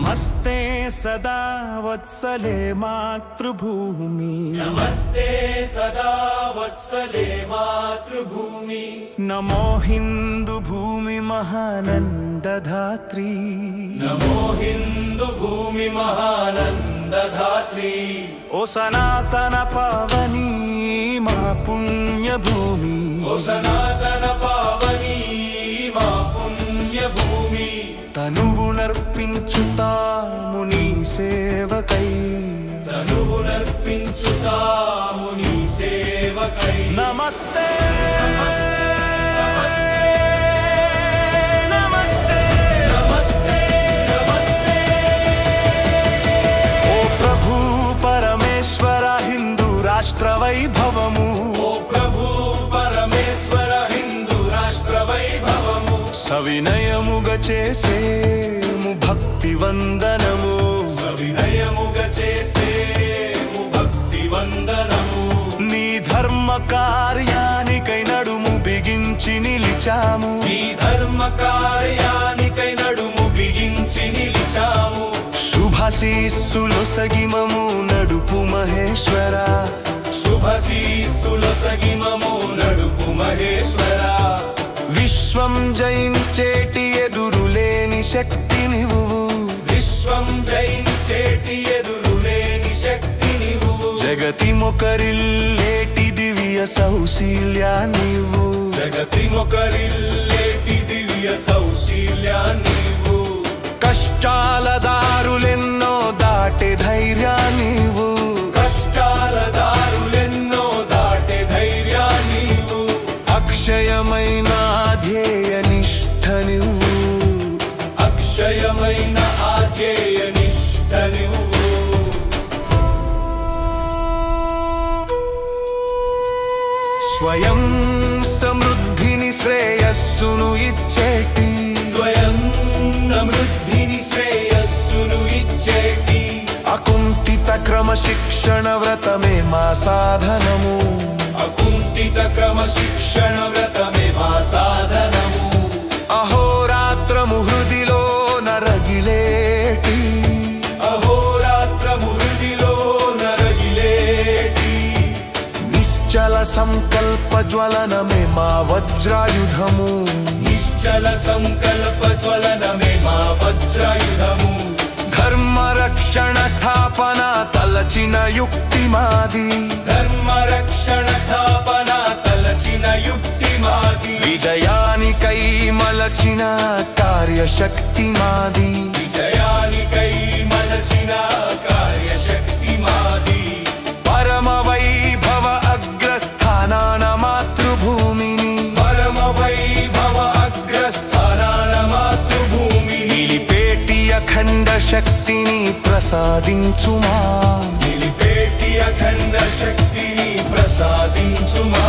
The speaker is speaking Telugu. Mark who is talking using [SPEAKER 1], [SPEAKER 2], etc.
[SPEAKER 1] నమస్తే సదా వత్సలే మాతృభూమి
[SPEAKER 2] నమస్తే సదా వత్సలే మాతృభూమి
[SPEAKER 1] నమో హిందూ భూమి మహానందధాత్రీ
[SPEAKER 2] నమో హిందూ భూమి మహానందధాత్రీ
[SPEAKER 1] ఓ సనాతన పావని మా పుణ్యభూమి
[SPEAKER 2] ఓ సనాతన పావని మా పుణ్యభూమి
[SPEAKER 1] తనువునర్పించుతాము నీ సేవకై
[SPEAKER 2] తనువునర్పించుతాము నీ సేవకై
[SPEAKER 1] నమస్తే
[SPEAKER 2] నమస్తే నమస్తే నమస్తే
[SPEAKER 1] ఓ ప్రభు పరమేశ్వర హిందూ రాష్ట్ర వైభవము
[SPEAKER 2] ఓ ప్రభు పరమేశ్వర హిందూ రాష్ట్ర వైభవము
[SPEAKER 1] సవినయముగా చేసేము భక్తి వందనము
[SPEAKER 2] సవినయముగా చేసేము భక్తి వందనము
[SPEAKER 1] నీ ధర్మ కార్యానికై నడుము బిగించి నిలిచాము
[SPEAKER 2] ఈ ధర్మ కార్యానికై నడుము బిగించి నిలిచాము
[SPEAKER 1] శుభాశీస్సులొసగిమము నడుపు మహేశ్వర
[SPEAKER 2] శుభశీస్సులొసగిమము నడుపు మహేశ్వర
[SPEAKER 1] విశ్వం జయించేటి ఎదురులేని శక్తి నీవు
[SPEAKER 2] విశ్వం జయించేటి ఎదురులేని శక్తి నీవు
[SPEAKER 1] జగతి మొకరిల్లేటి దివ్య సౌశీల్యా నీవు
[SPEAKER 2] జగతి మొకరిల్లేటి దివ్య సౌశీల్యా నీవు
[SPEAKER 1] కష్టాల దారులెన్నో దాటే ధైర్యా నీవు
[SPEAKER 2] కష్టాల దారులెన్నో దాటే ధైర్యా నీవు
[SPEAKER 1] అక్షయమైన ధ్యేయ నిష్ఠ నువ్వు
[SPEAKER 2] అక్షయమైన ఆధ్యేయ నిష్ఠ నువ్వు
[SPEAKER 1] స్వయం సమృద్ధిని శ్రేయస్సును ఇచ్చేటి
[SPEAKER 2] స్వయం సమృద్ధిని శ్రేయస్సును ఇచ్చేటి
[SPEAKER 1] అకుంఠిత క్రమశిక్షణ వ్రతమే మా సాధనము
[SPEAKER 2] అకుంఠిత క్రమశిక్షణ వ్రతమే మా సాధనము
[SPEAKER 1] అహోరాత్రము హృదిలో నరగిలేటి
[SPEAKER 2] అహోరాత్రము హృదిలో నరగిలేటి
[SPEAKER 1] నిశ్చల సంకల్ప జ్వలనమే మా వజ్రాయుధము
[SPEAKER 2] నిశ్చల సంకల్ప జ్వలనమే మా వజ్రాయుధము
[SPEAKER 1] ధర్మ రక్షణ స్థాపన తలచిన యుక్తి మాది
[SPEAKER 2] ధర్మ రక్షణ స్థాపన తలచిన యుక్తి మాది
[SPEAKER 1] విజయానికై మలచిన కార్యశక్తి మాది
[SPEAKER 2] విజయానికై మలచిన కార్యశక్తి మాది
[SPEAKER 1] పరమ వైభవ అగ్రస్థానాన మాతృభూమిని
[SPEAKER 2] పరమ వైభవ అగ్రస్థానాన మాతృభూమిని
[SPEAKER 1] నిలిపేటి అఖండ శక్తిని ప్రసాదించుమా
[SPEAKER 2] నిలిపేటి అఖండ శక్తిని ప్రసాదించుమా